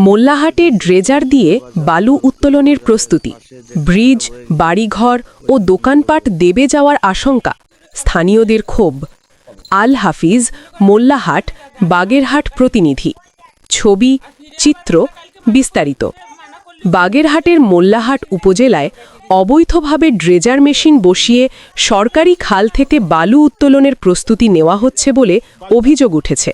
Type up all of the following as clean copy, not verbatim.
মোল্লাহাটে dredger দিয়ে বালু উত্তোলনের প্রস্তুতি, ব্রিজ, বাড়িঘর ও দোকানপাট দেবে যাওয়ার আশঙ্কা, স্থানীয়দের ক্ষোভ। আল হাফিজ, মোল্লাহাট, বাগেরহাট প্রতিনিধি। ছবি, চিত্র, বিস্তারিত। বাগেরহাটের মোল্লাহাট উপজেলায় অবৈধভাবে ড্রেজার মেশিন বসিয়ে সরকারি খাল থেকে বালু উত্তোলনের প্রস্তুতি নেওয়া হচ্ছে বলে অভিযোগ উঠেছে।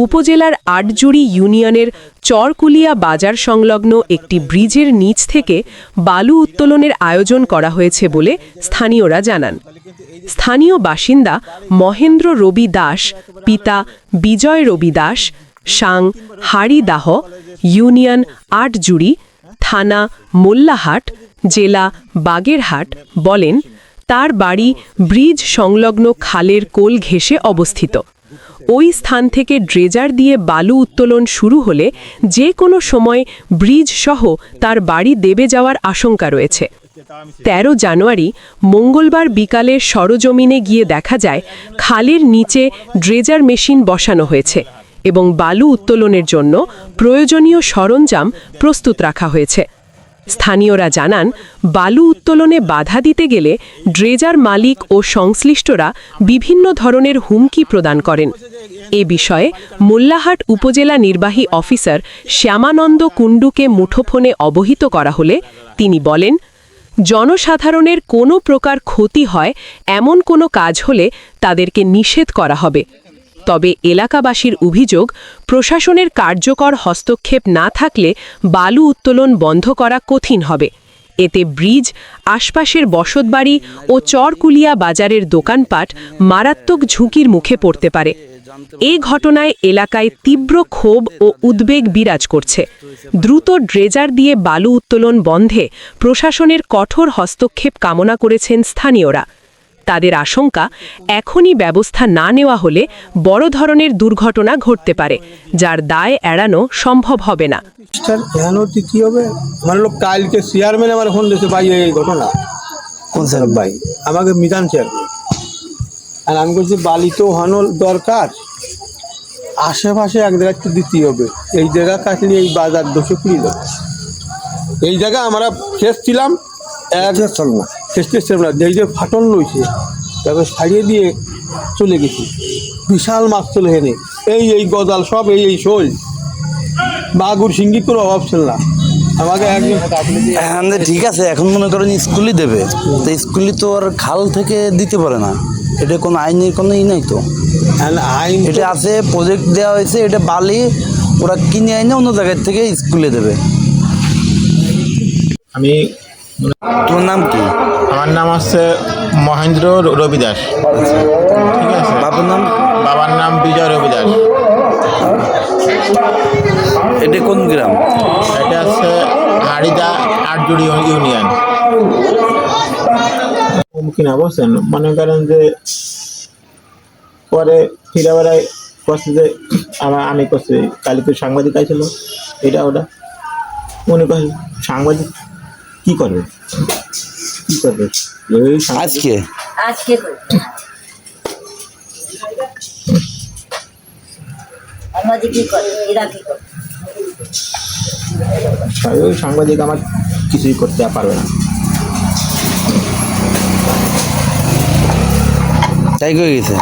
উপজেলার আটজুড়ি ইউনিয়নের চরকুলিয়া বাজার সংলগ্ন একটি ব্রিজের নিচ থেকে বালু উত্তোলনের আয়োজন করা হয়েছে বলে স্থানীয়রা জানান। স্থানীয় বাসিন্দা মহেন্দ্র রবি দাস, পিতা বিজয় রবি দাস, সাং, হাড়িদাহ, ইউনিয়ন আটজুড়ি, থানা মোল্লাহাট, জেলা বাগেরহাট বলেন, তার বাড়ি ব্রিজ সংলগ্ন খালের কোল ঘেঁষে অবস্থিত। ওই স্থান থেকে ড্রেজার দিয়ে বালু উত্তোলন শুরু হলে যে কোনো সময় ব্রিজ সহ তার বাড়ি দেবে যাওয়ার আশঙ্কা রয়েছে। ১৩ জানুয়ারি মঙ্গলবার বিকালে সরজমিনে গিয়ে দেখা যায় খালের নিচে ড্রেজার মেশিন বসানো হয়েছে এবং বালু উত্তোলনের জন্য প্রয়োজনীয় সরঞ্জাম প্রস্তুত রাখা হয়েছে। স্থানীয়রা জানান, বালু উত্তোলনে বাধা দিতে গেলে ড্রেজার মালিক ও সংশ্লিষ্টরা বিভিন্ন ধরনের হুমকি প্রদান করেন। এ বিষয়ে মোল্লাহাট উপজেলা নির্বাহী অফিসার শ্যামানন্দ কুণ্ডুকে মুঠোফোনে অবহিত করা হলে তিনি বলেন, জনসাধারণের কোনো প্রকার ক্ষতি হয় এমন কোনো কাজ হলে তাদেরকে নিষেধ করা হবে। তবে এলাকাবাসীর অভিযোগ, প্রশাসনের কার্যকর হস্তক্ষেপ না থাকলে বালু উত্তোলন বন্ধ করা কঠিন হবে। এতে ব্রিজ, আশপাশের বসতবাড়ি ও চরকুলিয়া বাজারের দোকানপাট মারাত্মক ঝুঁকির মুখে পড়তে পারে। এই ঘটনায় এলাকায় তীব্র ক্ষোভ ও উদ্বেগ বিরাজ করছে। দ্রুত ড্রেজার দিয়ে বালু উত্তোলন বন্ধে প্রশাসনের কঠোর হস্তক্ষেপ কামনা করেছেন স্থানীয়রা। তাদের আশঙ্কা, এখনই ব্যবস্থা না নেওয়া হলে বড় ধরনের দুর্ঘটনা ঘটতে পারে, যার দায় এড়ানো সম্ভব হবে না। কালকে চেয়ারম্যান আমার ফোন দিয়েছে, ভাই এই ঘটনা কোন স্যার ভাই আমাকে মিজান চেয়ারম্যান, আর আমি বলছি বালি তো হানো দরকার, আশেপাশে এক জায়গায় তো দিতেই হবে। এই জায়গা কাটলে এই বাজার দোষে পুরি যাবে। এই জায়গা আমরা খেসছিলাম, খেসছিলাম না, যেই যে ফাটল লইছে তারপর ছাড়িয়ে দিয়ে চলে গেছি। বিশাল মাছ চলে হেনে এই গজাল সব এই শোল মাগুর সিঙ্গি কোনো অভাব ছিল না। আমাকে একজন ঠিক আছে, এখন মনে করেন স্কুলই দেবে, তো স্কুলই তো আর খাল থেকে দিতে পারে না। এটা কোনো আইনের কোনো নাই তো, আইন এটা আছে, প্রজেক্ট দেওয়া হয়েছে, এটা বালি ওরা কিনে আইনে অন্য জায়গার থেকে স্কুলে দেবে। আমি, তোমার নাম কি? আমার নাম হচ্ছে মহেন্দ্র রবি দাস। ঠিক আছে। বাবার নাম? বাবার নাম বিজয় রবি দাস। এটা কোন গ্রাম? এটা হচ্ছে হাড়িদা আটজুড়ি ইউনিয়ন। কিনা বলছেন, মনে করেন যে পরে ফিরে বেড়ায় করছে যে আমি করছি, কালি তো সাংবাদিক আইছিল, এটা ওটা মনে করে সাংবাদিক কি করবে আজকে ওই সাংবাদিক আমার কিছুই করতে পারবে না। তাই করে গেছে।